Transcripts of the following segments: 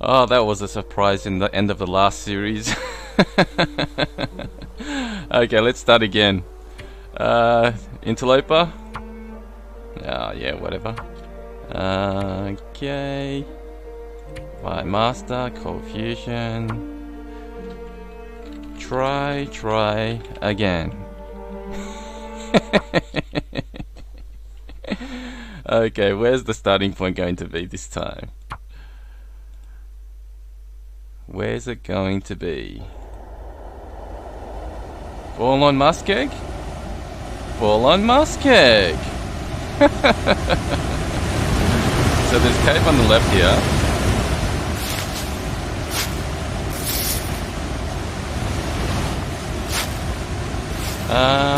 Oh, that was a surprise in the end of the last series. Okay, let's start again. Interloper? Oh, yeah, whatever. Okay. Fire Master, Cold Fusion. Try again. Okay, where's the starting point going to be this time? Where's it going to be? Ball on Muskeg? Ball on Muskeg! So there's cave on the left here.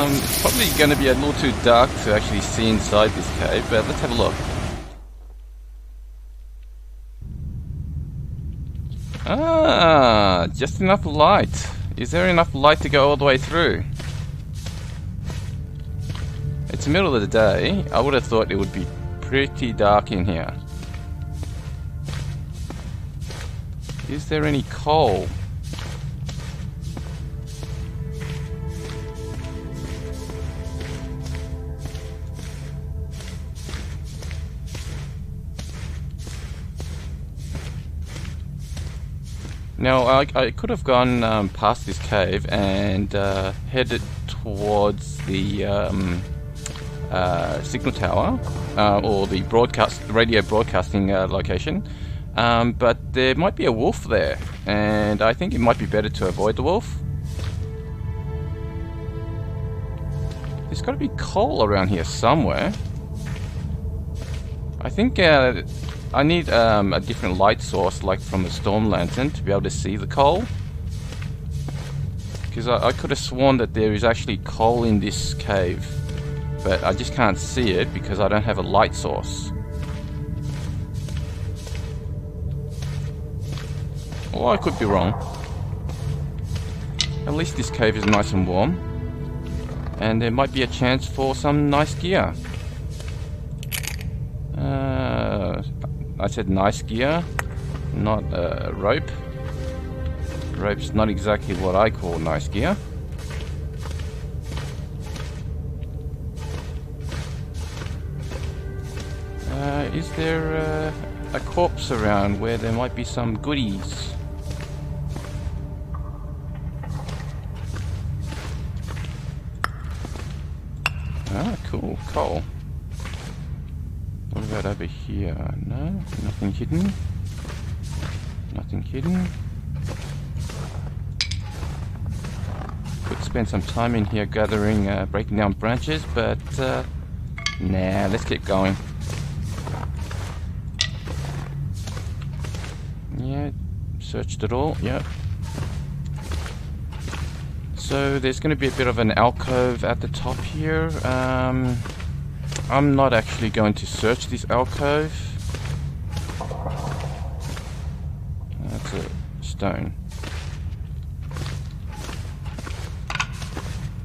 It's probably going to be a little too dark to actually see inside this cave, but let's have a look. Ah, just enough light. Is there enough light to go all the way through? It's the middle of the day. I would have thought it would be pretty dark in here. Is there any coal? Now, I could have gone past this cave and headed towards the signal tower, or the radio broadcasting location, but there might be a wolf there, and I think it might be better to avoid the wolf. There's got to be coal around here somewhere. I think I need a different light source, like from the storm lantern, to be able to see the coal. Because I could have sworn that there is actually coal in this cave, but I just can't see it because I don't have a light source. Or I could be wrong. At least this cave is nice and warm, and there might be a chance for some nice gear. I said nice gear, not rope. Rope's not exactly what I call nice gear. Is there a corpse around where there might be some goodies? Ah, cool, coal. What about over here? No, nothing hidden. Nothing hidden. Could spend some time in here gathering, breaking down branches, but nah, let's get going. Yeah, searched it all, yep. So there's going to be a bit of an alcove at the top here. I'm not actually going to search this alcove. That's a stone.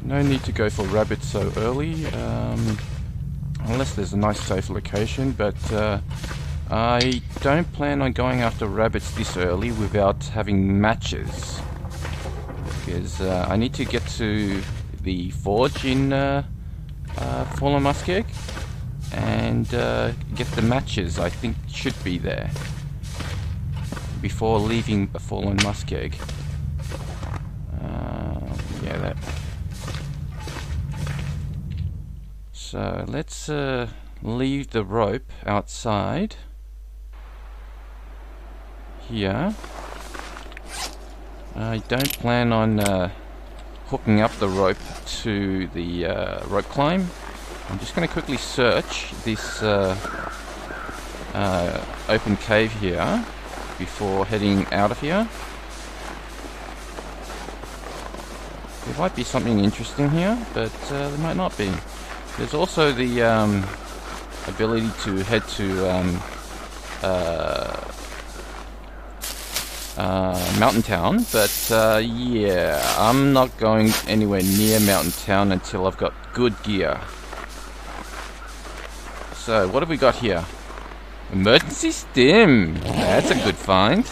No need to go for rabbits so early, unless there's a nice safe location, but I don't plan on going after rabbits this early without having matches. Because I need to get to the forge in Fallen Muskeg and get the matches I think should be there before leaving the Fallen Muskeg. Yeah, that. So let's leave the rope outside here. I don't plan on hooking up the rope to the rope climb. I'm just going to quickly search this open cave here before heading out of here. There might be something interesting here, but there might not be. There's also the ability to head to Mountain Town, but yeah, I'm not going anywhere near Mountain Town until I've got good gear. So, what have we got here? Emergency stim! That's a good find.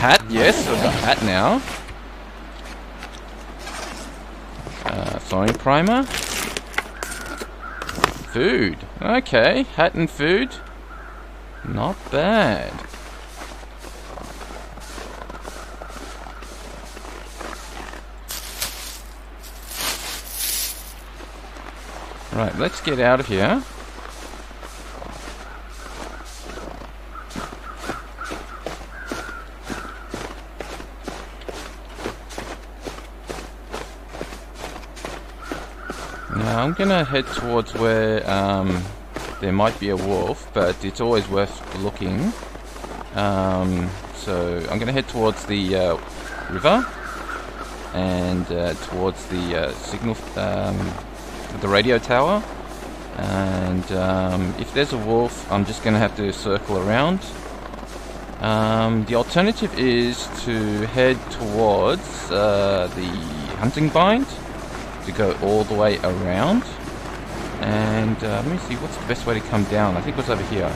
hat, yes, I've got hat now. Sonic primer. Food. Okay, hat and food. Not bad. Right, let's get out of here. Now I'm gonna head towards where there might be a wolf, but it's always worth looking. So I'm gonna head towards the river and towards the signal, the radio tower. And if there's a wolf, I'm just gonna have to circle around. The alternative is to head towards the hunting bind, to go all the way around. And let me see, what's the best way to come down? I think it's over here.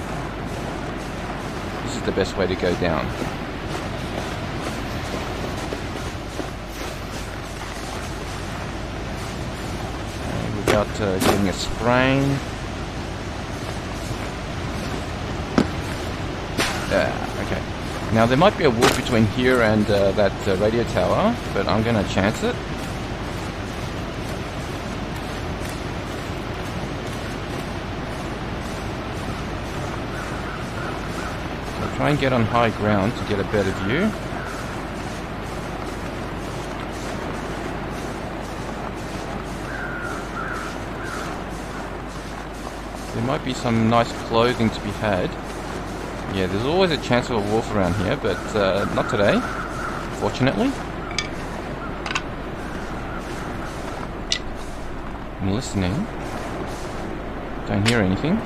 This is the best way to go down. Without getting a sprain. Okay. Now there might be a wolf between here and that radio tower, but I'm gonna chance it. Try and get on high ground to get a better view. There might be some nice clothing to be had. Yeah, there's always a chance of a wolf around here, but not today, fortunately. I'm listening. Don't hear anything.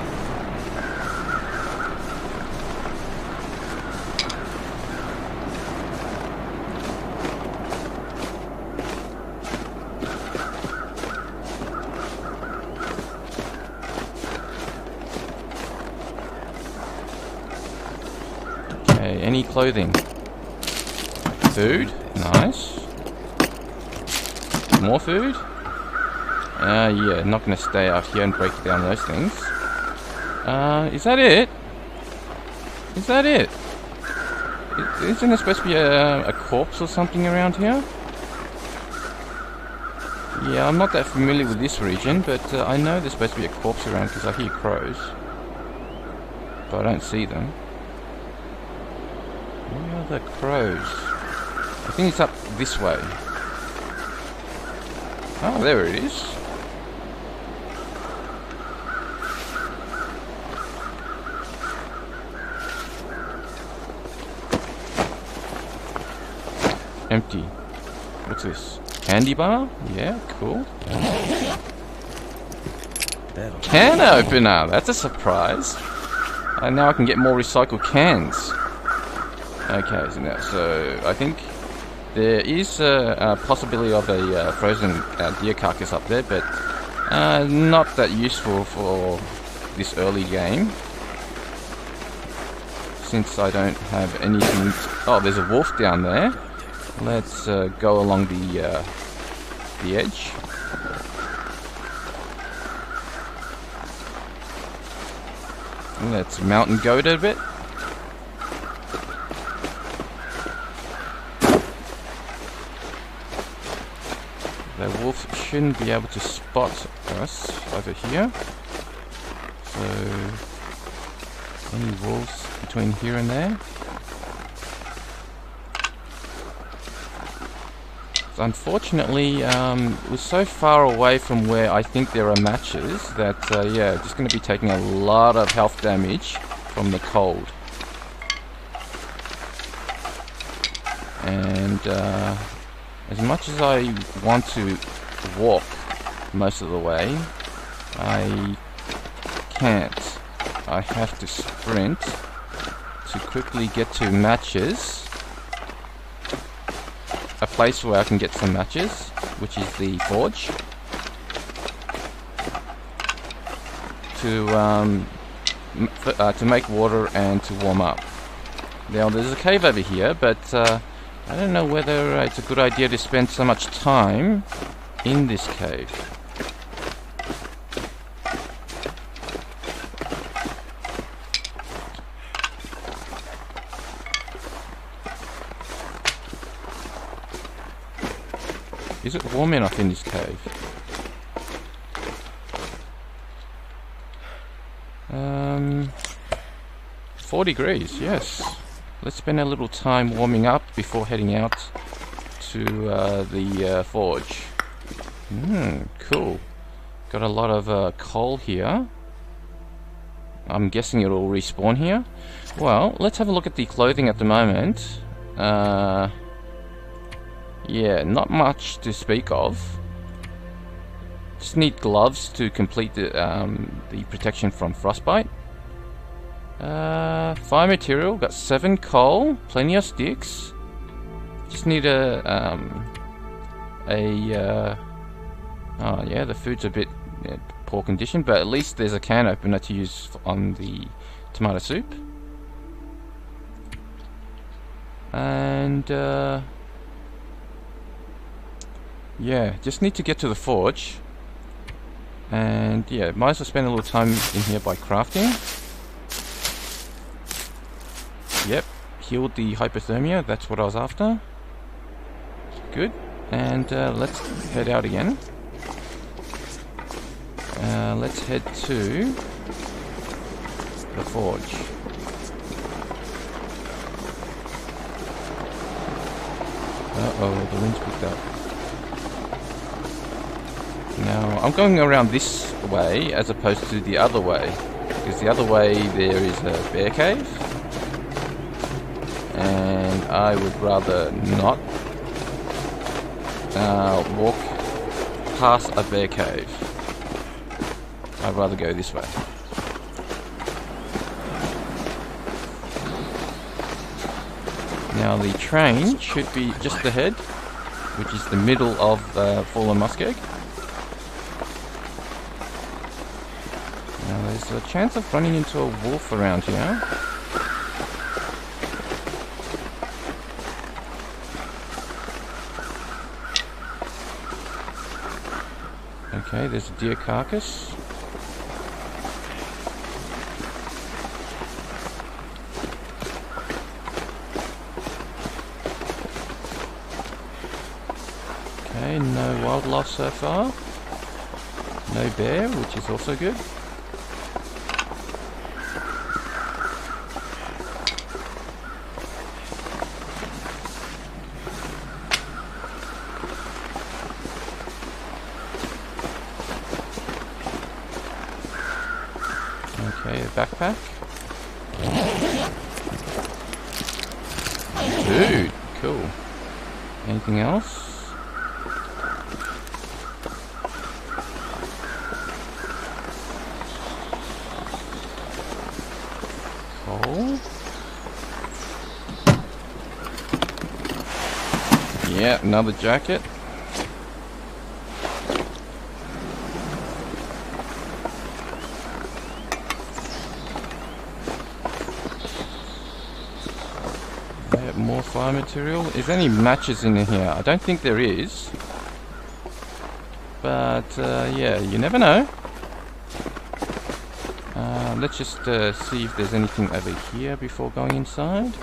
Any clothing? Food? Nice. More food? Yeah, not gonna stay out here and break down those things. Is that it? Is that it? Isn't there supposed to be a corpse or something around here? Yeah, I'm not that familiar with this region, but I know there's supposed to be a corpse around because I hear crows. But I don't see them. Where are the crows? I think it's up this way. Oh, there it is. Empty. What's this? Candy bar? Yeah, cool. Can opener! That's a surprise. And now I can get more recycled cans. Okay, so I think there is a possibility of a frozen deer carcass up there, but not that useful for this early game, since I don't have anything. Oh, there's a wolf down there. Let's go along the edge. Let's mountain goat a bit. The wolf shouldn't be able to spot us over here. So, any wolves between here and there? So unfortunately, it was so far away from where I think there are matches that, yeah, just going to be taking a lot of health damage from the cold. And as much as I want to walk most of the way, I can't. I have to sprint to quickly get to matches. A place where I can get some matches, which is the forge, to make water and to warm up. Now there's a cave over here, but I don't know whether it's a good idea to spend so much time in this cave. Is it warm enough in this cave? 4 degrees, yes. Let's spend a little time warming up before heading out to the forge. Cool. Got a lot of coal here. I'm guessing it'll respawn here. Well, let's have a look at the clothing at the moment. Yeah, not much to speak of. Just need gloves to complete the protection from frostbite. Fire material, got 7 coal, plenty of sticks. Just need oh yeah, the food's a bit poor condition, but at least there's a can opener to use on the tomato soup. And yeah, just need to get to the forge. And yeah, might as well spend a little time in here by crafting. Yep, healed the hypothermia, that's what I was after. Good, and let's head out again. Let's head to the forge. Uh-oh, the wind's picked up. Now, I'm going around this way as opposed to the other way, because the other way there is a bear cave, and I would rather not walk past a bear cave. I'd rather go this way. Now the train should be just ahead, which is the middle of Fallen Muskeg. Now there's a chance of running into a wolf around here. Okay, there's a deer carcass. Okay, no wildlife so far. No bear, which is also good. Okay, a backpack. Dude, cool. Anything else? Coal. Yeah, another jacket. More fire material. Is there any matches in here? I don't think there is. But yeah, you never know. Let's just see if there's anything over here before going inside.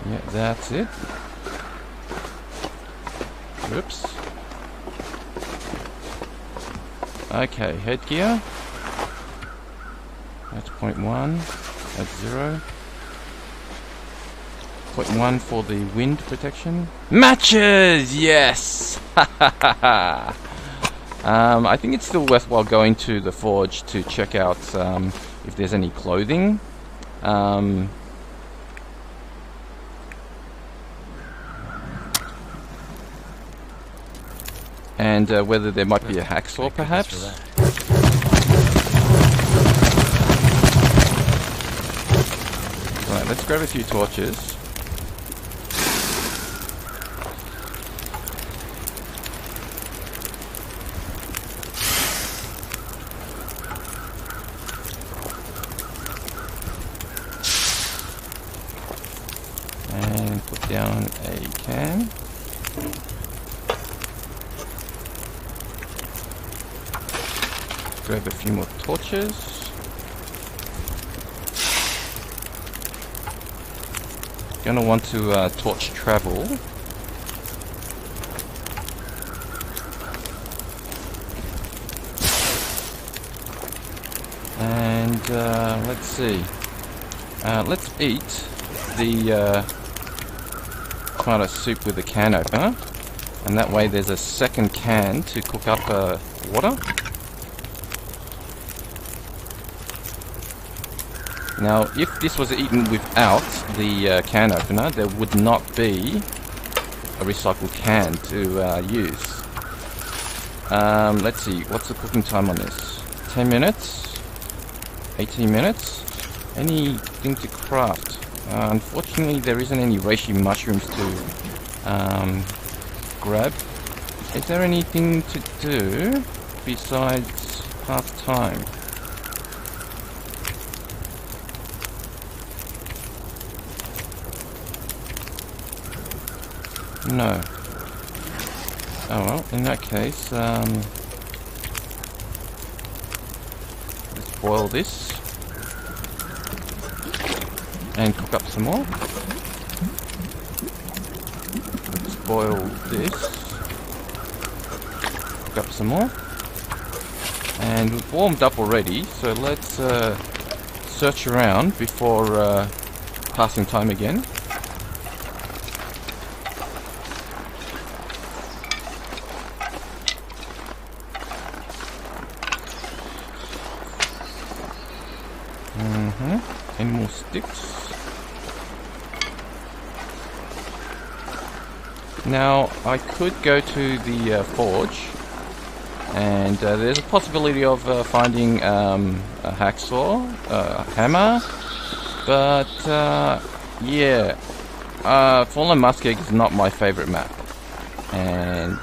Yeah, that's it. Whoops. Okay, headgear. That's 0.1, that's 0. 0.1 for the wind protection. Matches! Yes! I think it's still worthwhile going to the forge to check out if there's any clothing. And whether there might be a hacksaw perhaps. Right, let's grab a few torches. down a can. Grab a few more torches. Gonna want to torch travel. And let's see. Let's eat the tomato soup with a can opener, and that way there's a second can to cook up water. Now, if this was eaten without the can opener, there would not be a recycled can to use. Let's see, what's the cooking time on this? 10 minutes? 18 minutes? Anything to craft? Unfortunately, there isn't any reishi mushrooms to grab. Is there anything to do besides pass time? No. Oh well, in that case, let's boil this and cook up some more. Let's boil this, cook up some more, and we've warmed up already, so let's search around before passing time again. Any more sticks? Now, I could go to the forge, and there's a possibility of finding a hacksaw, a hammer, but yeah, Fallen Muskeg is not my favorite map, and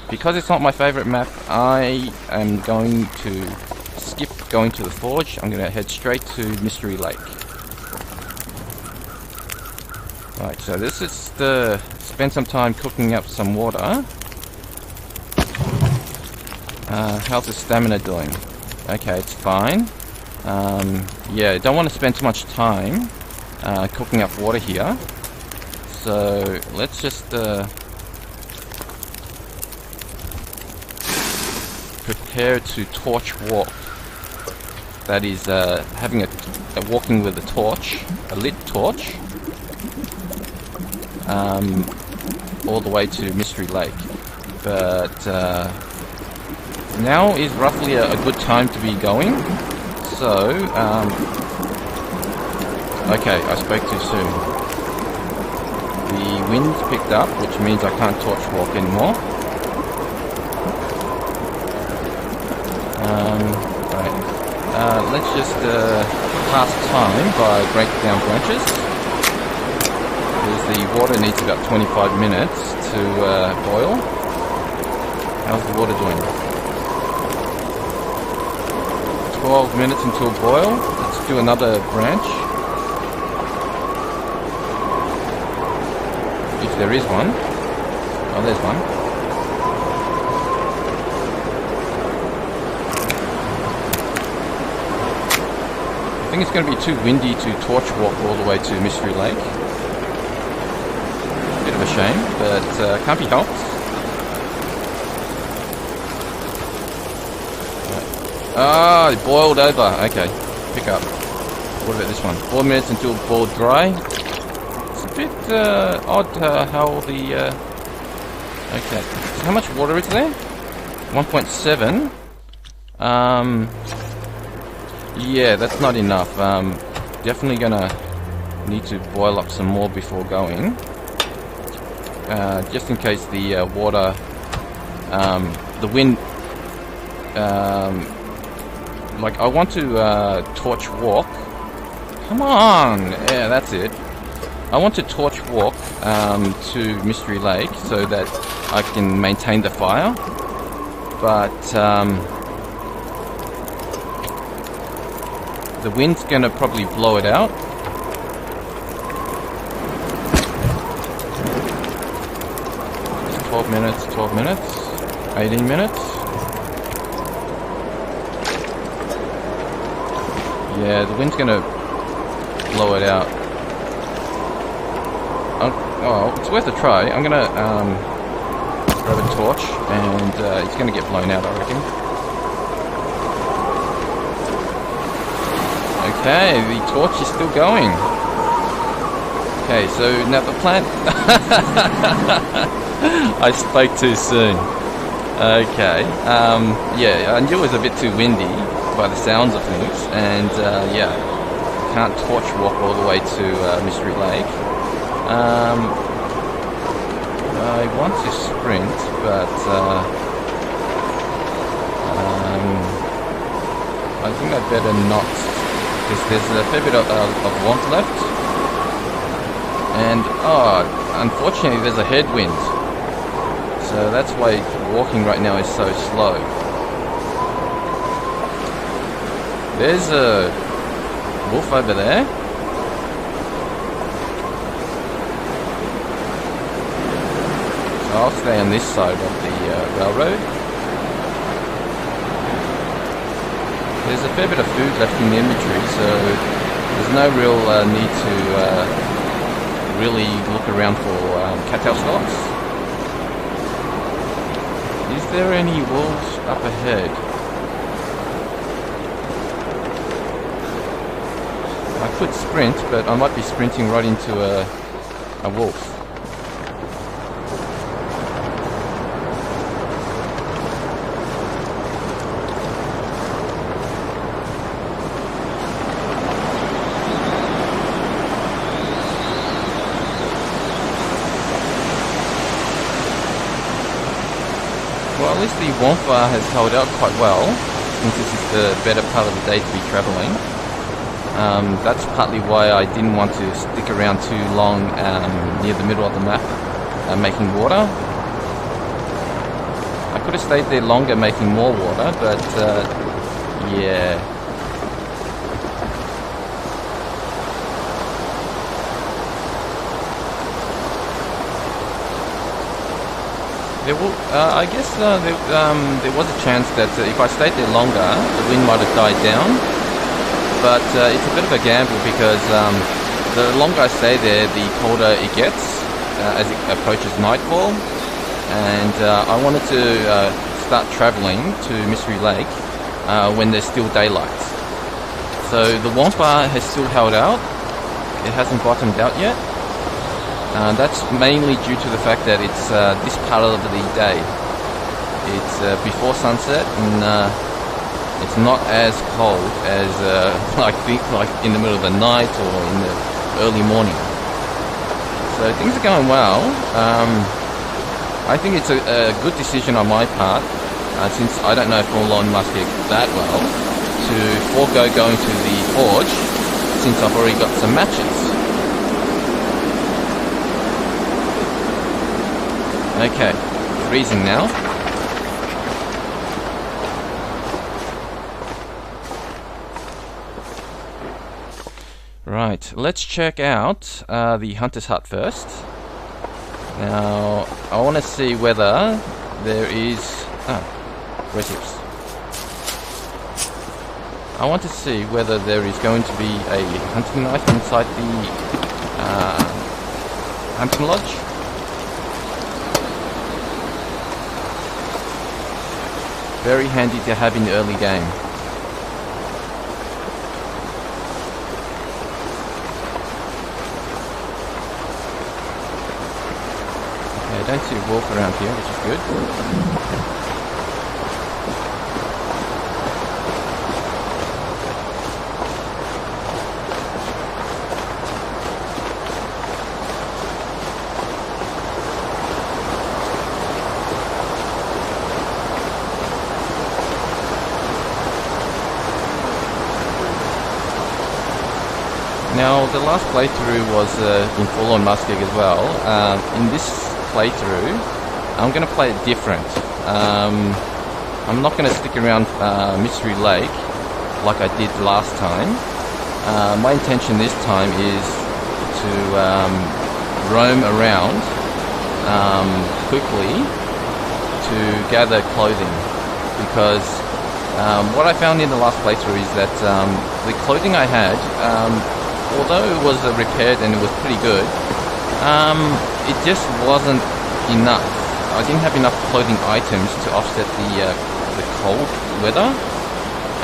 because it's not my favorite map, I am going to skip going to the forge. I'm going to head straight to Mystery Lake. Right, so this is the spend some time cooking up some water. How's the stamina doing? Okay, it's fine. Yeah, don't want to spend too much time cooking up water here. So let's just prepare to torch walk. That is having a walking with a torch, a lit torch, all the way to Mystery Lake. But now is roughly a good time to be going. So, okay, I spoke too soon. The wind's picked up, which means I can't torch walk anymore. Right. Let's just pass time by breaking down branches, because the water needs about 25 minutes to boil. How's the water doing? 12 minutes until boil. Let's do another branch, if there is one. Oh, there's one. I think it's going to be too windy to torch walk all the way to Mystery Lake. Bit of a shame, but can't be helped. Right. Ah, it boiled over. Okay, pick up. What about this one? 4 minutes until boiled dry. It's a bit odd how the... okay, so how much water is there? 1.7. Yeah, that's not enough. Definitely gonna need to boil up some more before going. Just in case the water, the wind, like I want to torch walk. Come on, yeah, that's it. I want to torch walk to Mystery Lake so that I can maintain the fire, but the wind's gonna probably blow it out. minutes, 12 minutes, 18 minutes. Yeah, the wind's gonna blow it out. Oh, it's worth a try. I'm gonna grab a torch, and it's gonna get blown out, I reckon. Okay, the torch is still going. Okay, so now the plant... I spoke too soon. Okay, yeah, I knew it was a bit too windy by the sounds of things, and yeah, can't torch walk all the way to Mystery Lake. I want to sprint, but I think I better not, because there's a fair bit of warmth left, and unfortunately there's a headwind, so that's why walking right now is so slow. There's a wolf over there. So I'll stay on this side of the railroad. There's a fair bit of food left in the inventory, so there's no real need to really look around for cattail stocks. Is there any wolves up ahead? I could sprint, but I might be sprinting right into a wolf. Well, at least the Wampa has held out quite well, since this is the better part of the day to be travelling. That's partly why I didn't want to stick around too long near the middle of the map making water. I could have stayed there longer making more water, but yeah. I guess there was a chance that if I stayed there longer, the wind might have died down. But it's a bit of a gamble, because the longer I stay there, the colder it gets as it approaches nightfall. And I wanted to start travelling to Mystery Lake when there's still daylight. So the Wampa has still held out. It hasn't bottomed out yet. That's mainly due to the fact that it's this part of the day. It's before sunset, and it's not as cold as I think, like in the middle of the night or in the early morning. So things are going well. I think it's a good decision on my part, since I don't know Elon Musk that well, to forego going to the forge, since I've already got some matches. Okay, freezing now. Right, let's check out the Hunter's Hut first. Now, I want to see whether there is... recipes. I want to see whether there is going to be a hunting knife inside the hunting lodge. Very handy to have in the early game. Okay, I don't see a wolf around here, which is good. Now, the last playthrough was in Full on Muskeg as well. In this playthrough, I'm going to play it different. I'm not going to stick around Mystery Lake like I did last time. My intention this time is to roam around quickly to gather clothing, because what I found in the last playthrough is that the clothing I had, although it was repaired and it was pretty good, it just wasn't enough. I didn't have enough clothing items to offset the cold weather,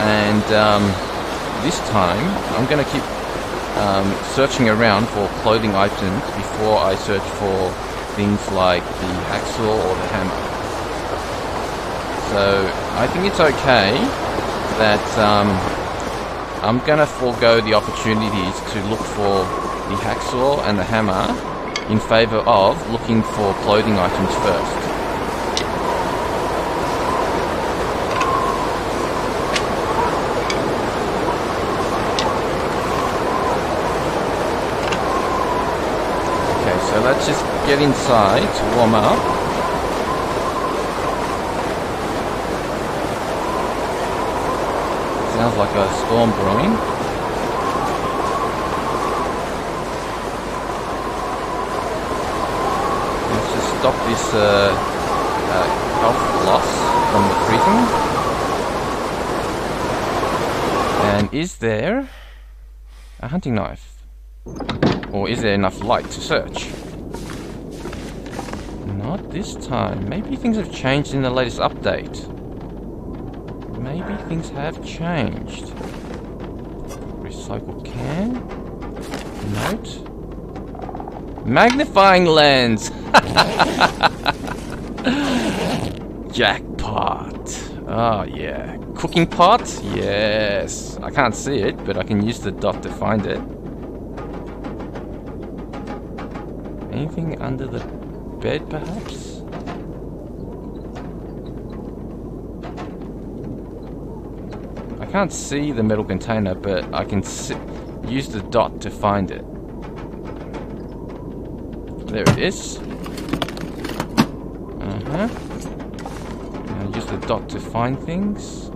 and this time I'm going to keep searching around for clothing items before I search for things like the hacksaw or the hammer. So I think it's okay that I'm gonna forego the opportunities to look for the hacksaw and the hammer in favor of looking for clothing items first. Okay, so let's just get inside to warm up. Sounds like a storm brewing. Let's just stop this health loss from the freezing. And is there a hunting knife? Or is there enough light to search? Not this time. Maybe things have changed in the latest update. Maybe things have changed. Recycled can. Note. Magnifying lens! Jackpot. Oh yeah. Cooking pot? Yes. I can't see it, but I can use the dot to find it. Anything under the bed, perhaps? I can't see the metal container, but I can use the dot to find it. There it is. Now use the dot to find things.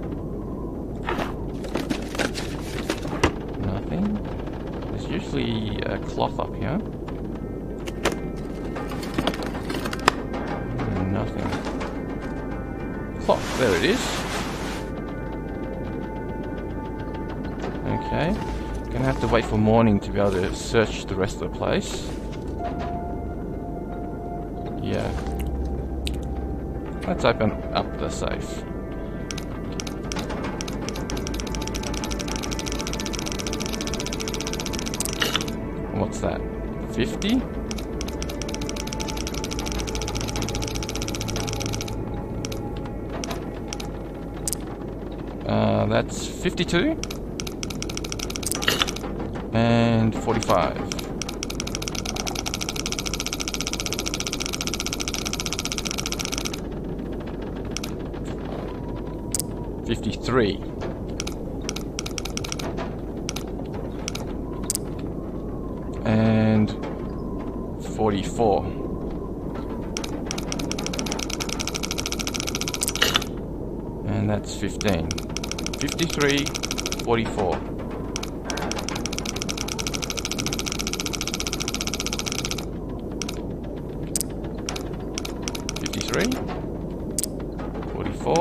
Nothing. There's usually a cloth up here. Nothing. Cloth, there it is. Okay, gonna have to wait for morning to be able to search the rest of the place. Yeah. Let's open up the safe. What's that? 50? That's 52. And 45. $53. And 44. And that's 15. 53, 44. $53, 44.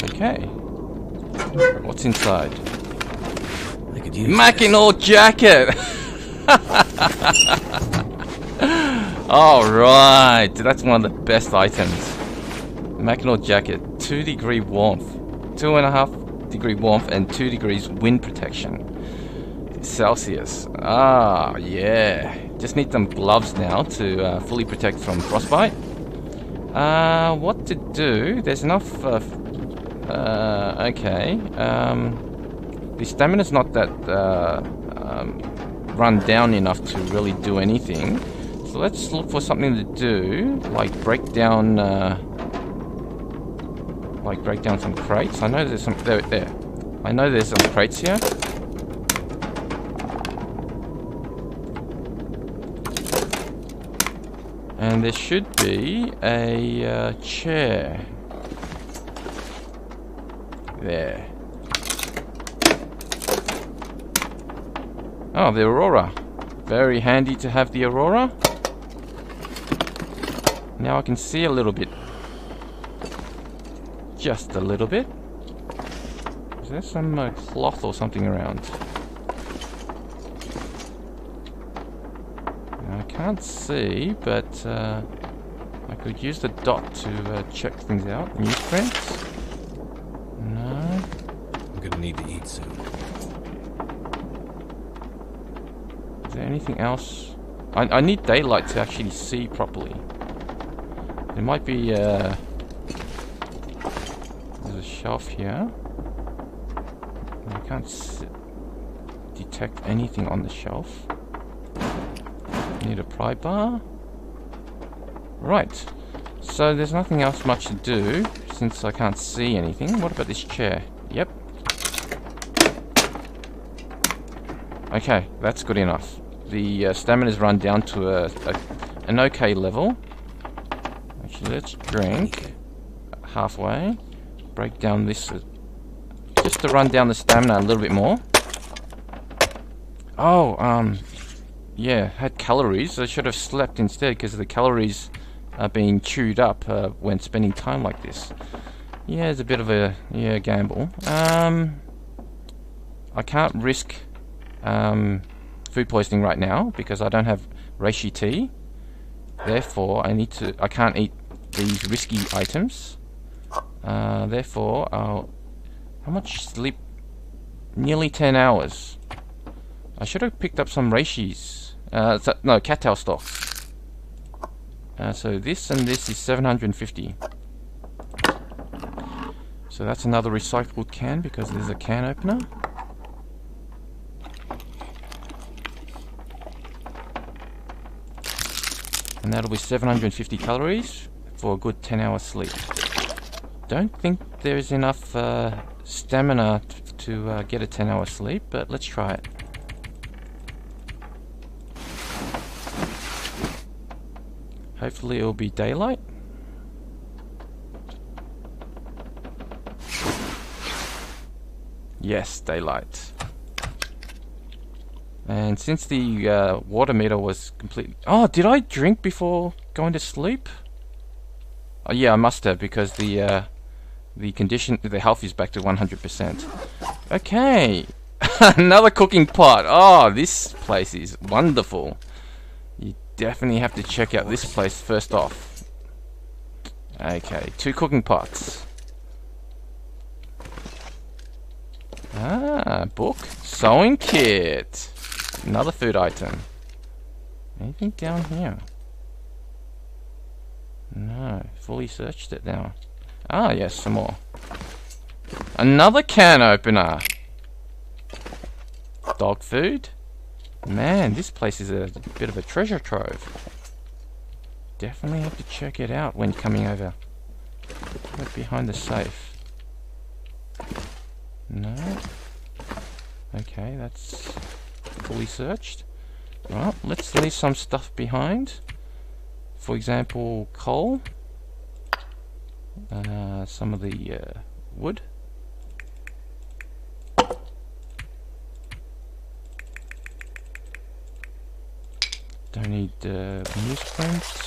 Okay. What's inside? I could use Mackinac jacket! Alright, that's one of the best items. Mackinac jacket, 2-degree warmth, 2.5-degree warmth and 2 degrees wind protection. Celsius. Ah, yeah. Just need some gloves now to fully protect from frostbite. What to do? There's enough. Okay. The stamina's not that run down enough to really do anything. So let's look for something to do, like break down some crates. I know there's some there. I know there's some crates here. And there should be a chair. There. Oh, the Aurora. Very handy to have the Aurora. Now I can see a little bit. Just a little bit. Is there some cloth or something around? I can't see, but I could use the dot to check things out. Newsprint? No. I'm gonna need to eat soon. Is there anything else? I need daylight to actually see properly. There might be there's a shelf here. I can't detect anything on the shelf. Need a pry bar. Right. So there's nothing else much to do since I can't see anything. What about this chair? Yep. Okay, that's good enough. The stamina's run down to an okay level. Actually, let's drink halfway. Break down this just to run down the stamina a little bit more. Oh, yeah, had calories. I should have slept instead because the calories are being chewed up when spending time like this. Yeah, it's a bit of a gamble. I can't risk food poisoning right now because I don't have reishi tea. Therefore, I can't eat these risky items. Therefore, how much sleep? Nearly 10 hours. I should have picked up some reishis. No, cattail stalks. So this and this is 750. So that's another recycled can because there's a can opener. And that'll be 750 calories for a good 10-hour sleep. Don't think there's enough stamina to get a 10-hour sleep, but let's try it. Hopefully it'll be daylight. Yes, daylight. And since the water meter was completely... Oh, did I drink before going to sleep? Oh, yeah, I must have because the health is back to 100%. Okay, another cooking pot. Oh, this place is wonderful. You definitely have to check out this place first off. Okay, 2 cooking pots. Ah, book. Sewing kit. Another food item. Anything down here? No, fully searched it now. Ah, yes, some more. Another can opener. Dog food. Man, this place is a bit of a treasure trove. Definitely have to check it out when coming over. Right behind the safe. No. Okay, that's fully searched. Right, let's leave some stuff behind. For example, coal. Some of the wood. Don't need newsprint.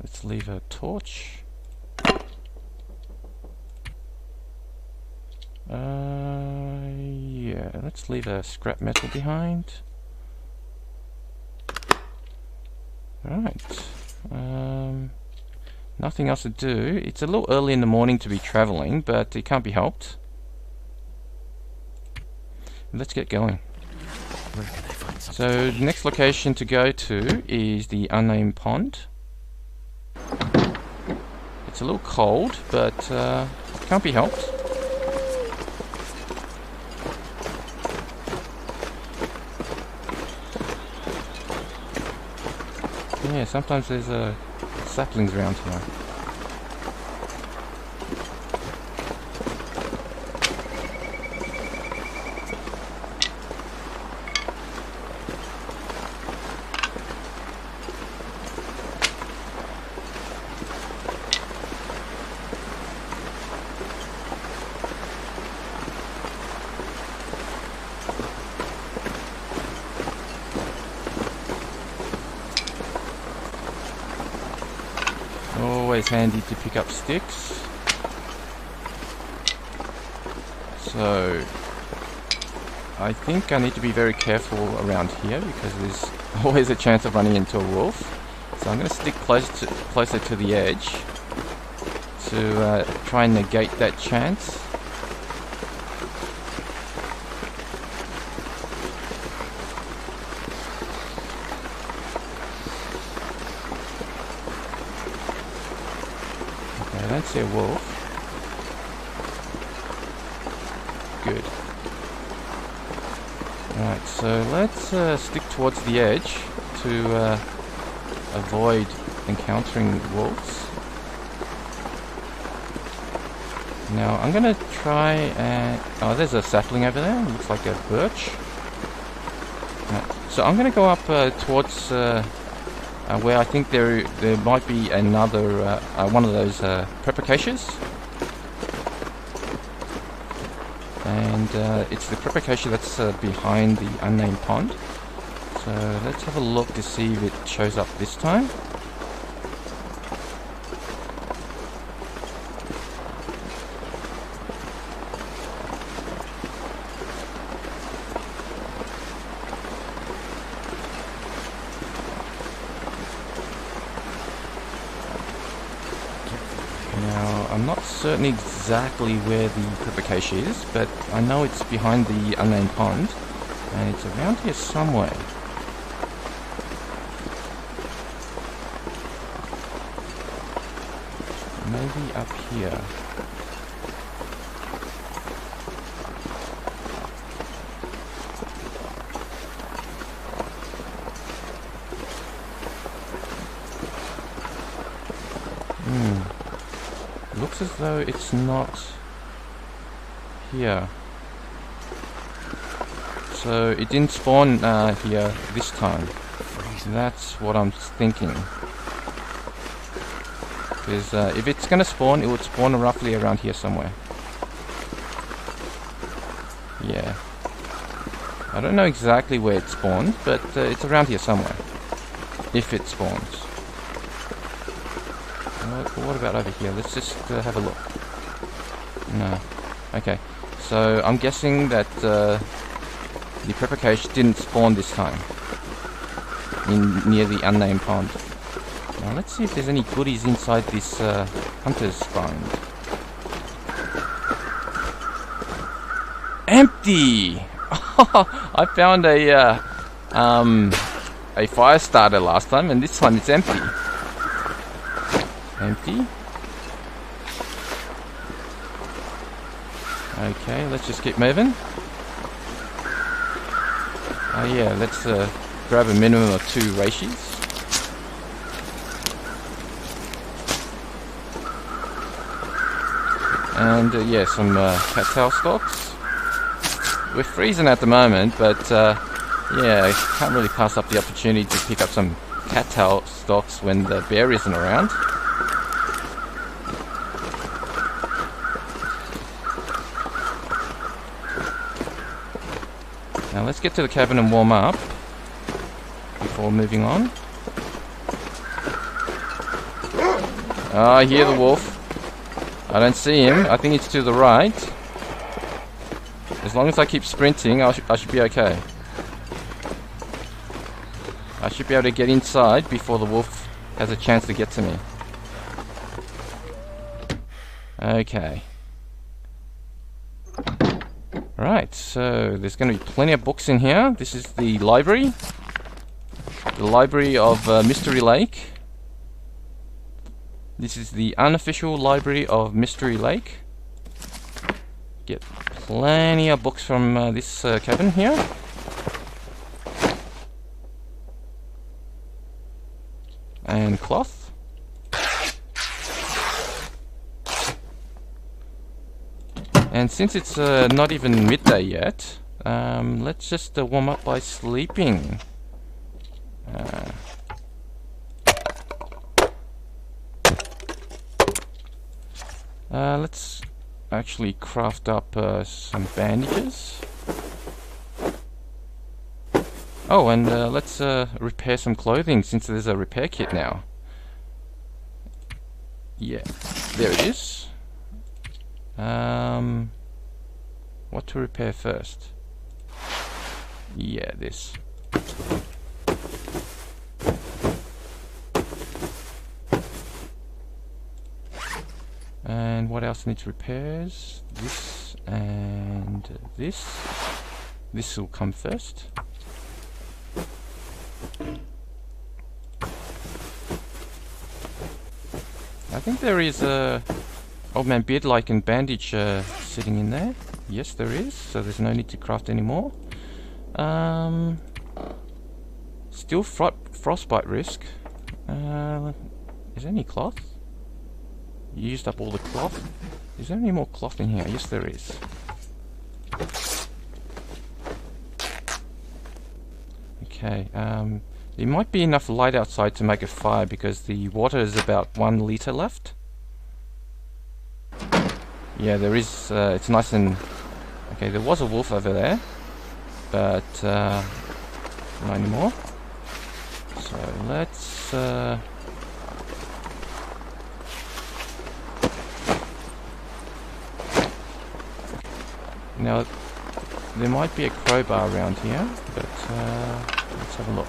Let's leave a torch. Yeah, let's leave a scrap metal behind. Right. Nothing else to do. It's a little early in the morning to be traveling, but it can't be helped. Let's get going. Where can I find something? So the next location to go to is the unnamed pond. It's a little cold, but can't be helped. Yeah, sometimes there's saplings around here. always handy to pick up sticks. So I think I need to be very careful around here because there's always a chance of running into a wolf. So I'm going to stick closer to the edge to try and negate that chance. Okay, I don't see a wolf. Good. Alright, so let's stick towards the edge to avoid encountering wolves. Now I'm gonna try and... oh, there's a sapling over there. Looks like a birch. Right, so I'm gonna go up towards where I think there might be another one of those Prepacacias. And it's the Prepacacia that's behind the unnamed pond. So let's have a look to see if it shows up this time. Now, I'm not certain exactly where the Prepacacia is, but I know it's behind the unnamed pond, and it's around here somewhere. Maybe up here. Looks as though it's not here. So it didn't spawn here this time. That's what I'm thinking. Because if it's gonna spawn, it would spawn roughly around here somewhere. Yeah. I don't know exactly where it spawned, but it's around here somewhere. If it spawns. What about over here? Let's just have a look. No. Okay. So I'm guessing that the Prepacacia didn't spawn this time. Near the unnamed pond. Now let's see if there's any goodies inside this hunter's find. Empty! I found a fire starter last time, and this time it's empty. Empty. Okay, let's just keep moving. Oh yeah, let's grab a minimum of 2 reishi. And yeah, some cattail stalks. We're freezing at the moment, but yeah, I can't really pass up the opportunity to pick up some cattail stalks when the bear isn't around. Now let's get to the cabin and warm up before moving on. Oh, I hear the wolf. I don't see him. I think it's to the right. As long as I keep sprinting, I should be okay. I should be able to get inside before the wolf has a chance to get to me. Okay. Right, so there's going to be plenty of books in here. This is the library. The library of Mystery Lake. This is the unofficial library of Mystery Lake. Get plenty of books from this cabin here. And cloth. And since it's not even midday yet, let's just warm up by sleeping. Let's actually craft up some bandages. Oh, and let's repair some clothing since there's a repair kit now. Yeah, there it is. What to repair first? Yeah, this. And what else needs repairs? This and this. This will come first. I think there is a Old Man Beard-like bandage sitting in there. Yes, there is. So there's no need to craft anymore. Still frostbite risk. Is there any cloth? You used up all the cloth. Is there any more cloth in here? Yes, there is. Okay. There might be enough light outside to make a fire because the water is about 1 liter left. Yeah, there is. It's nice and... Okay, there was a wolf over there, but not anymore. So let's... Now, there might be a crowbar around here, but let's have a look.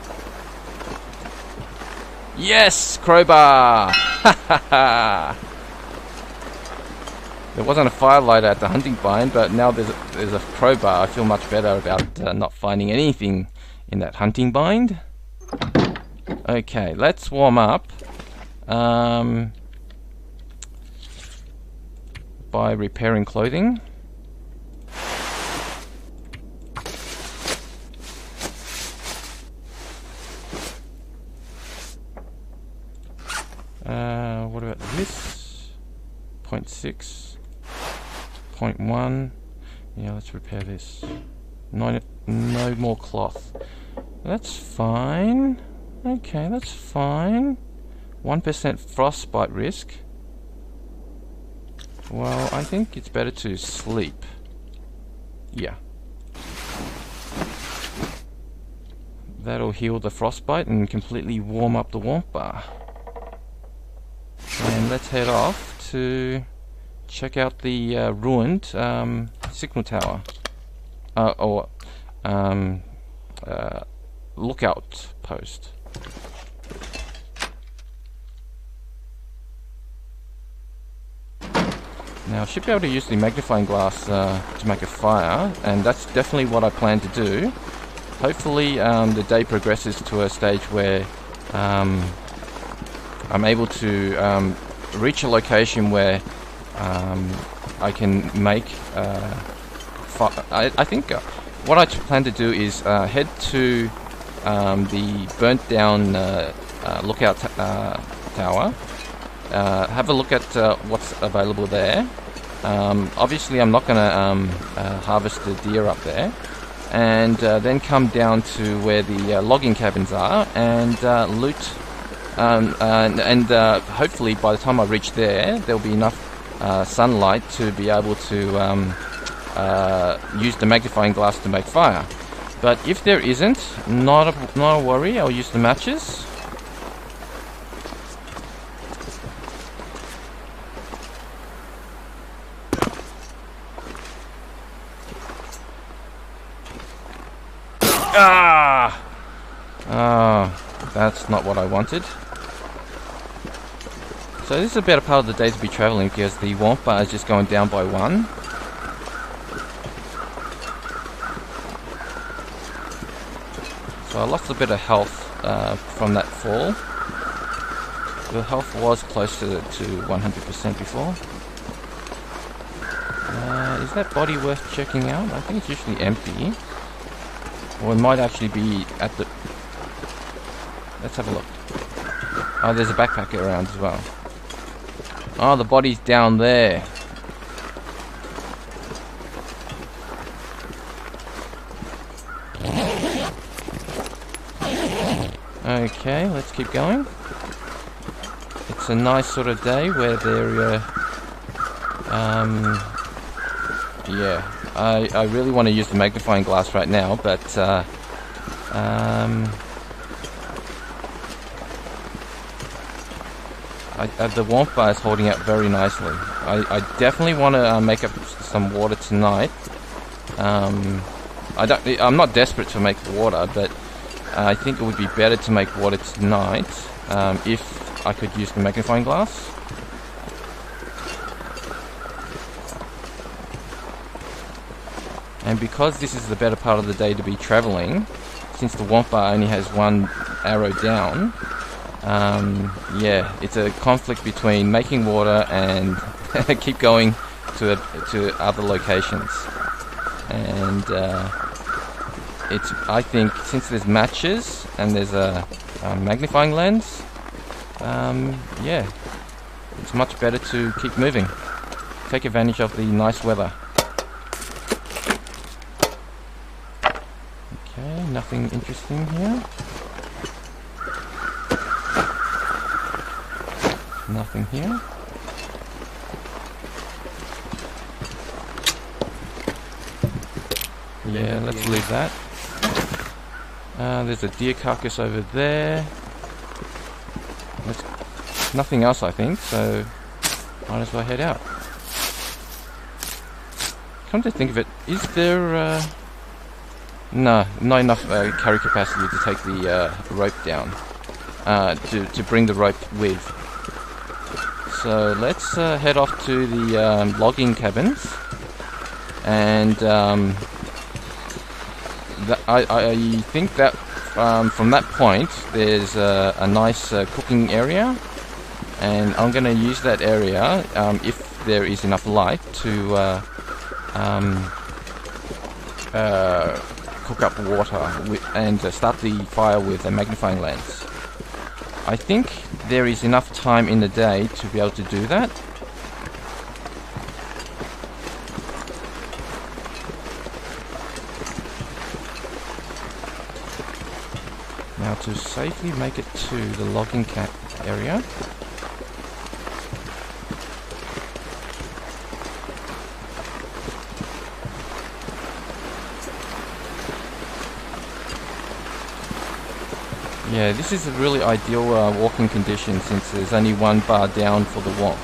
Yes! Crowbar! There wasn't a firelighter at the hunting bind, but now there's a crowbar. I feel much better about not finding anything in that hunting bind. Okay, let's warm up by repairing clothing. What about this? 0.6, 0.1. Yeah, let's repair this. No more cloth. That's fine. Okay, that's fine. 1% frostbite risk. Well, I think it's better to sleep. Yeah. That'll heal the frostbite and completely warm up the warmth bar. And let's head off to check out the ruined signal tower. Lookout post. Now I should be able to use the magnifying glass to make a fire, and that's definitely what I plan to do. Hopefully the day progresses to a stage where I'm able to reach a location where I can make I think what I plan to do is head to the burnt down lookout tower, have a look at what's available there. Obviously I'm not going to harvest the deer up there, and then come down to where the logging cabins are and loot. Hopefully by the time I reach there, there'll be enough sunlight to be able to use the magnifying glass to make fire. But if there isn't, not a worry. I'll use the matches. Ah! Oh, that's not what I wanted. So this is a better part of the day to be travelling because the warmth bar is just going down by 1. So I lost a bit of health from that fall. The health was closer to 100% before. Is that body worth checking out? I think it's usually empty. Or it might actually be at the... Let's have a look. Oh, there's a backpack around as well. Oh, the body's down there. Okay, let's keep going. It's a nice sort of day where they're... yeah, I really want to use the magnifying glass right now, but... the warmth bar is holding out very nicely. I definitely want to make up some water tonight. I'm not desperate to make water, but I think it would be better to make water tonight if I could use the magnifying glass. And because this is the better part of the day to be traveling, since the warmth bar only has one arrow down, yeah, it's a conflict between making water and keep going to other locations. And I think since there's matches and there's a magnifying lens, yeah, it's much better to keep moving. Take advantage of the nice weather. Okay, nothing interesting here. Nothing here. Yeah, let's leave that. There's a deer carcass over there. Nothing else, I think, so might as well head out. Come to think of it, is there no, not enough carry capacity to take the rope down, to bring the rope with. So let's head off to the logging cabins, and I think that from that point there's a nice cooking area, and I'm going to use that area if there is enough light to cook up water and start the fire with a magnifying lens. I think there is enough time in the day to be able to do that. Now to safely make it to the logging camp area, yeah, this is a really ideal walking condition since there's only one bar down for the walk.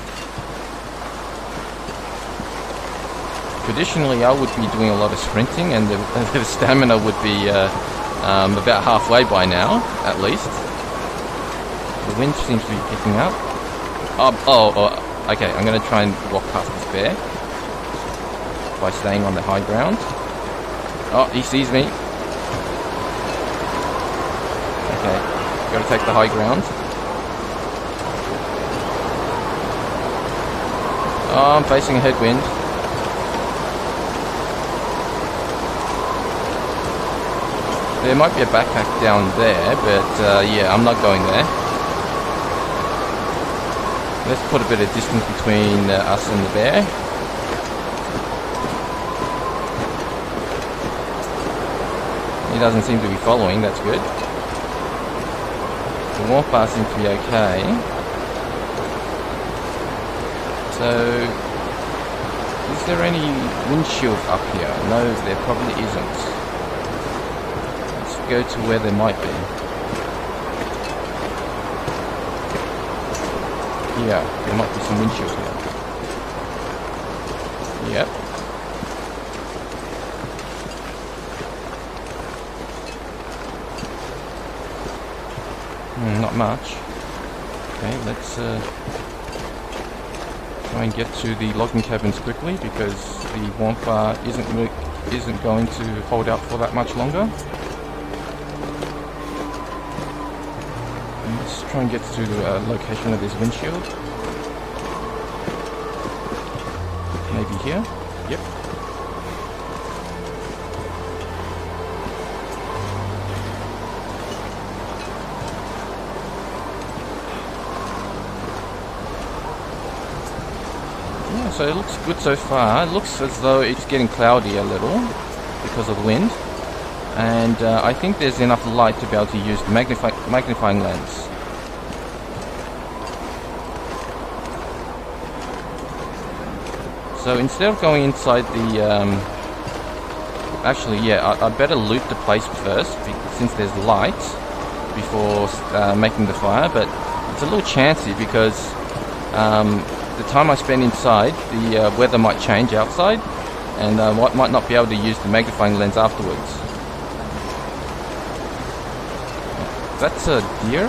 Traditionally, I would be doing a lot of sprinting, and the stamina would be about halfway by now, at least. The wind seems to be picking up. Okay, I'm going to try and walk past this bear by staying on the high ground. Oh, he sees me. Okay, got to take the high ground. Oh, I'm facing a headwind. There might be a backpack down there, but yeah, I'm not going there. Let's put a bit of distance between us and the bear. He doesn't seem to be following, that's good. The warmth bar seems to be okay. So, is there any windshield up here? No, there probably isn't. Let's go to where there might be. Yeah, there might be some windshield here. Yep. Not much. Okay, let's try and get to the logging cabins quickly because the warmth bar isn't going to hold out for that much longer. Let's try and get to the location of this windshield. Maybe here? Yep. Yeah, so it looks good so far. It looks as though it's getting cloudy a little because of the wind. And I think there's enough light to be able to use the magnifying lens. So instead of going inside the... actually, yeah, I better loot the place first, since there's light, before making the fire. But it's a little chancy because the time I spend inside, the weather might change outside, and I might not be able to use the magnifying lens afterwards. That's a deer?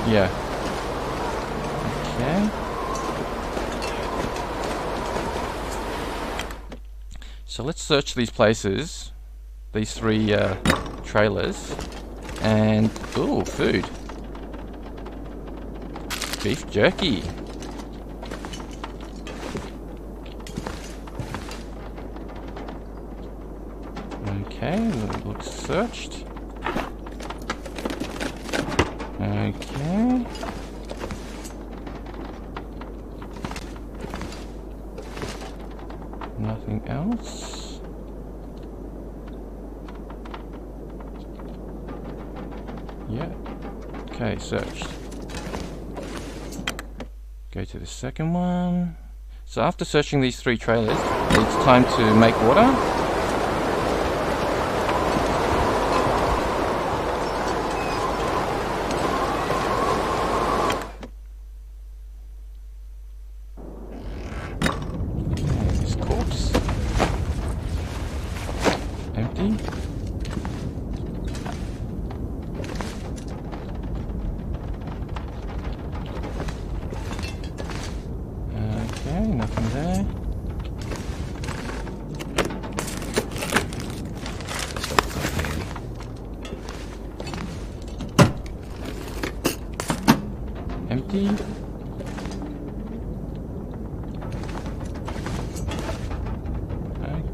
Yeah. Okay. So let's search these places, these three trailers, and ooh, food. Beef jerky. Okay, looks searched. Okay. Nothing else. Yeah. Okay, searched. Go to the second one. So after searching these three trailers, it's time to make water. Empty. Okay, nothing there. Empty.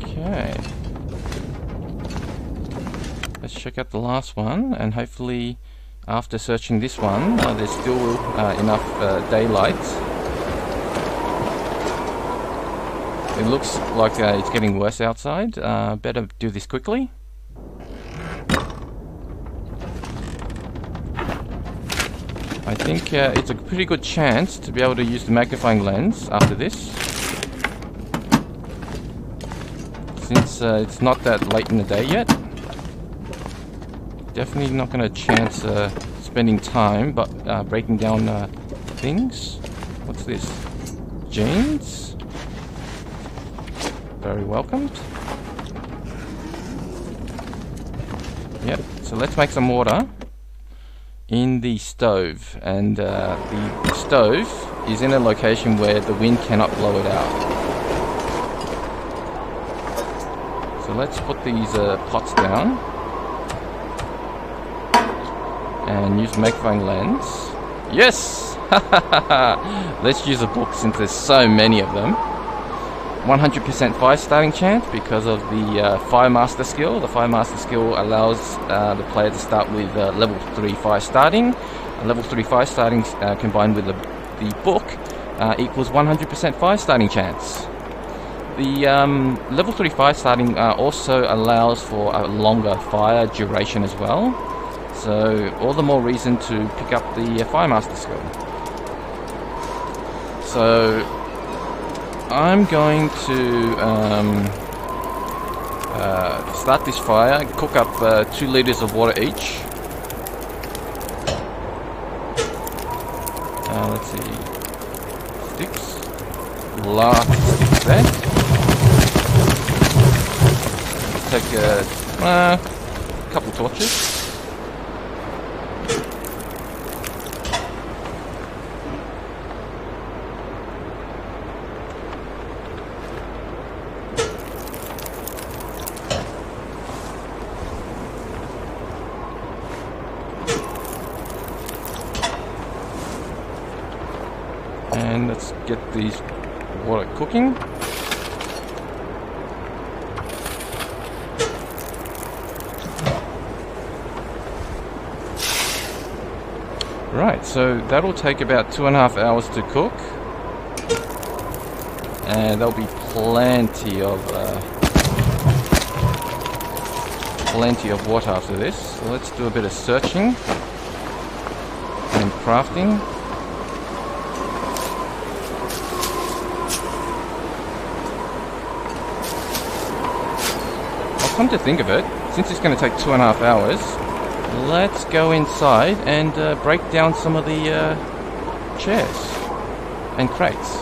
Okay. Let's check out the last one, and hopefully after searching this one, there's still enough daylight. It looks like it's getting worse outside. Better do this quickly. I think it's a pretty good chance to be able to use the magnifying lens after this, since it's not that late in the day yet. Definitely not going to chance spending time, but breaking down things. What's this? Jeans? Very welcomed. Yep, so let's make some water in the stove. And the stove is in a location where the wind cannot blow it out. So let's put these pots down and use the magnifying lens. Yes! Let's use a book since there's so many of them. 100% fire starting chance because of the Fire Master skill. The Fire Master skill allows the player to start with level 3 fire starting. Level 3 fire starting combined with the book equals 100% fire starting chance. The level 3 fire starting also allows for a longer fire duration as well. So all the more reason to pick up the Fire Master skill. So I'm going to start this fire, cook up 2 liters of water each. Let's see, sticks, last stick there. Take a couple torches. And let's get these water cooking. Right, so that'll take about 2.5 hours to cook, and there'll be plenty of water after this. So let's do a bit of searching and crafting. Come to think of it, since it's going to take 2.5 hours, let's go inside and break down some of the chairs and crates.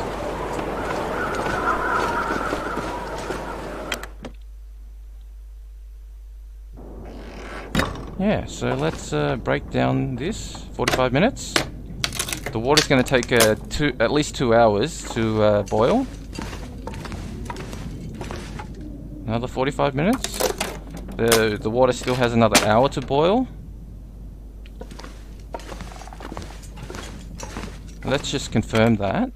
Yeah, so let's break down this. 45 minutes. The water's going to take at least 2 hours to boil. Another 45 minutes. The water still has another hour to boil. Let's just confirm that.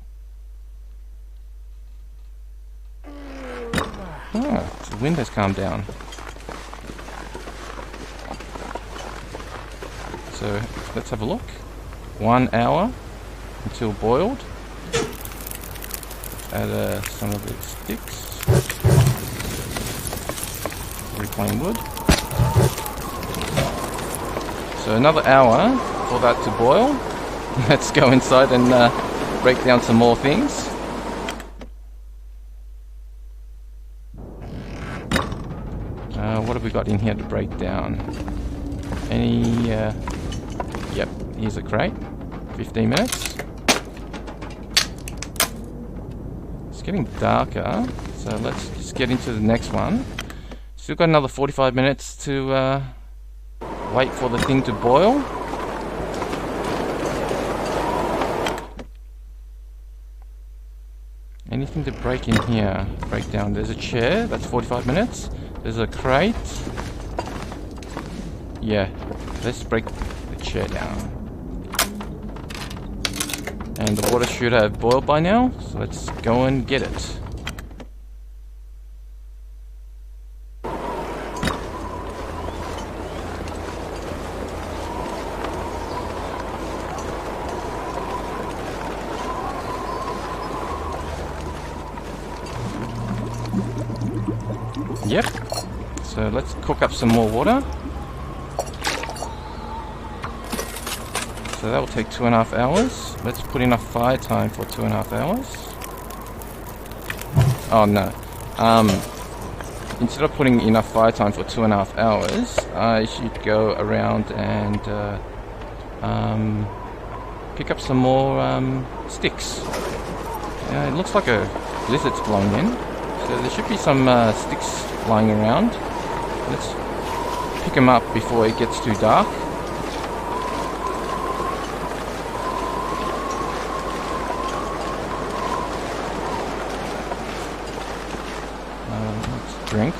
Oh, the wind has calmed down. So let's have a look. 1 hour until boiled. Add some of the sticks. Reclaim wood. So another hour for that to boil. Let's go inside and break down some more things. What have we got in here to break down? Any... Yep, here's a crate. 15 minutes. It's getting darker, so let's just get into the next one. Still got another 45 minutes to wait for the thing to boil. Anything to break in here? Break down. There's a chair, that's 45 minutes. There's a crate. Yeah, let's break the chair down. And the water should have boiled by now, so let's go and get it. Yep, so let's cook up some more water. So that will take 2.5 hours. Let's put enough fire time for 2.5 hours. Oh no. Instead of putting enough fire time for 2.5 hours, I should go around and pick up some more sticks. Yeah, it looks like a blizzard's blowing in. So there should be some sticks lying around. Let's pick them up before it gets too dark. Let's drink.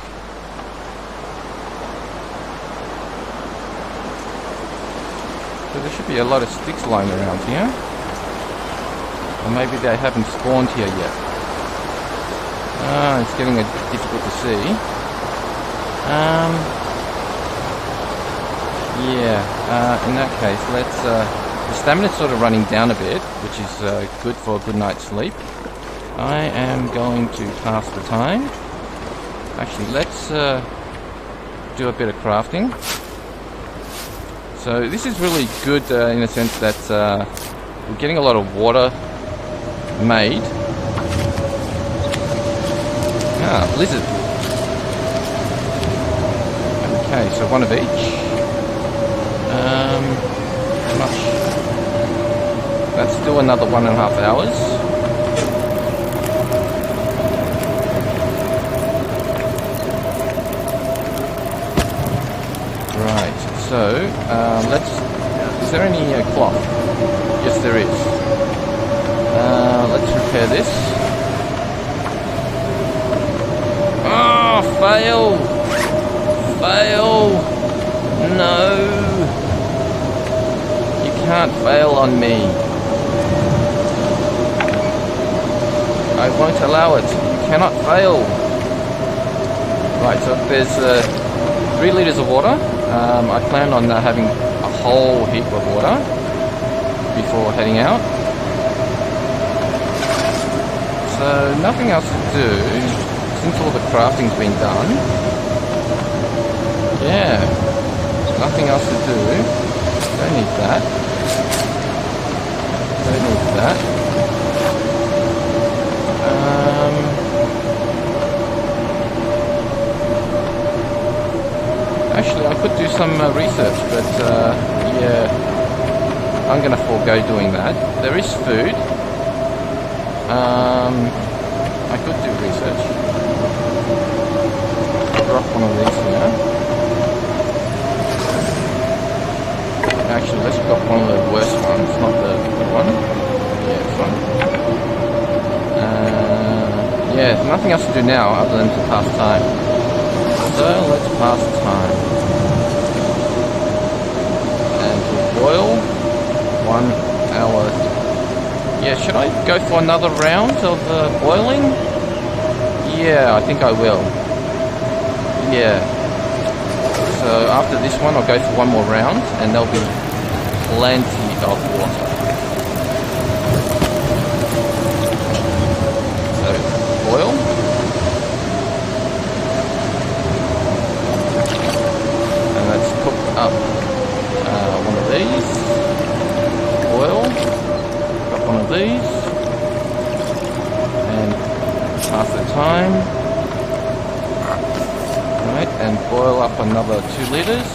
So there should be a lot of sticks lying around here. Or maybe they haven't spawned here yet. It's getting difficult to see. In that case, let's... the stamina's sort of running down a bit, which is good for a good night's sleep. I am going to pass the time. Actually, let's do a bit of crafting. So this is really good in a sense that we're getting a lot of water made. Ah, blizzard. Okay, so one of each. How much? That's still another 1.5 hours. Right, so let's... Is there any cloth? Yes, there is. Let's repair this. Oh, fail! Fail! No! You can't fail on me. I won't allow it. You cannot fail. Right, so there's 3 liters of water. I plan on having a whole heap of water before heading out. So nothing else to do. Since all the crafting's been done, yeah, nothing else to do. Don't need that. Don't need that. actually, I could do some research, but yeah, I'm gonna forego doing that. There is food. I could do research. Drop one of these here. Actually, let's drop one of the worst ones, not the good one. Yeah, this one. Yeah, nothing else to do now other than to pass time. So let's pass time. And we'll boil 1 hour. Yeah, should I go for another round of boiling? Yeah, I think I will. Yeah. So after this one, I'll go for one more round, and there'll be plenty of water. So, boil. And let's cook up one of these. Boil. Got one of these. And pass the time. Right, and boil up another 2 liters.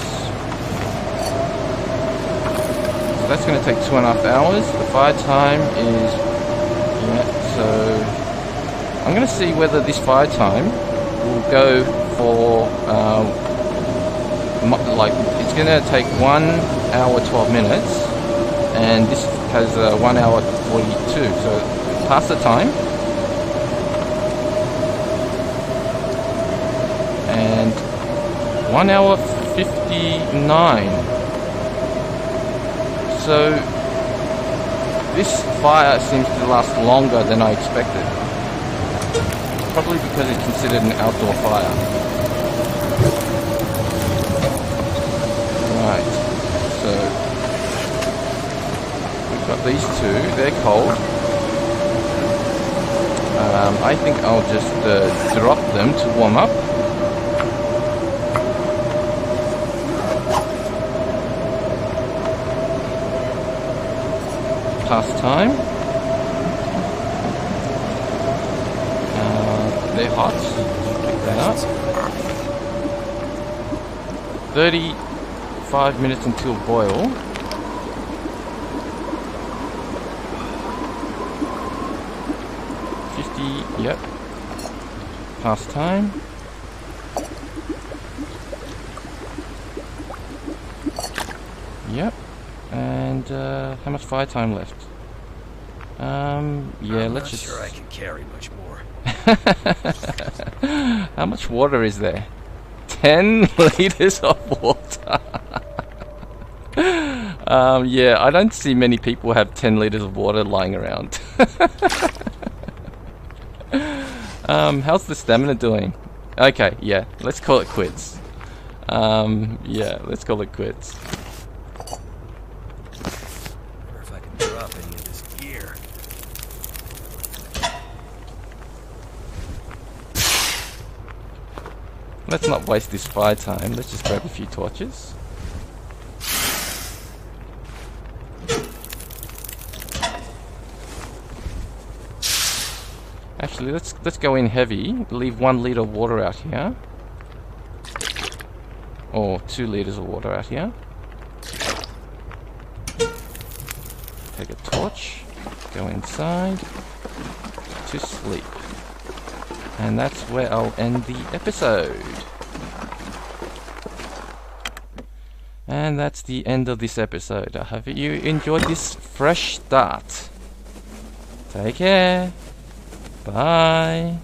So that's going to take 2.5 hours. The fire time is, yeah, so I'm going to see whether this fire time will go for, like, it's going to take 1 hour 12 minutes, and this has 1 hour 42, so pass the time. And 1 hour 59. So this fire seems to last longer than I expected. Probably because it's considered an outdoor fire. Right. So we've got these two. They're cold. I think I'll just drop them to warm up. Pass time. They're hot. Pick that up. 35 minutes until boil. Yep. Pass time. Yep. And how much fire time left? Yeah, let's just. I'm not sure I can carry much more. How much water is there? 10 liters of water. Yeah, I don't see many people have 10 liters of water lying around. How's the stamina doing? Okay, yeah, let's call it quits. Yeah, let's call it quits. Wonder if I can drop any of this gear. Let's not waste this fire time. Let's just grab a few torches. Actually, let's go in heavy. Leave 1 liter of water out here, or 2 liters of water out here. Take a torch. Go inside to sleep. And that's where I'll end the episode. And that's the end of this episode. I hope you enjoyed this fresh start. Take care. Bye.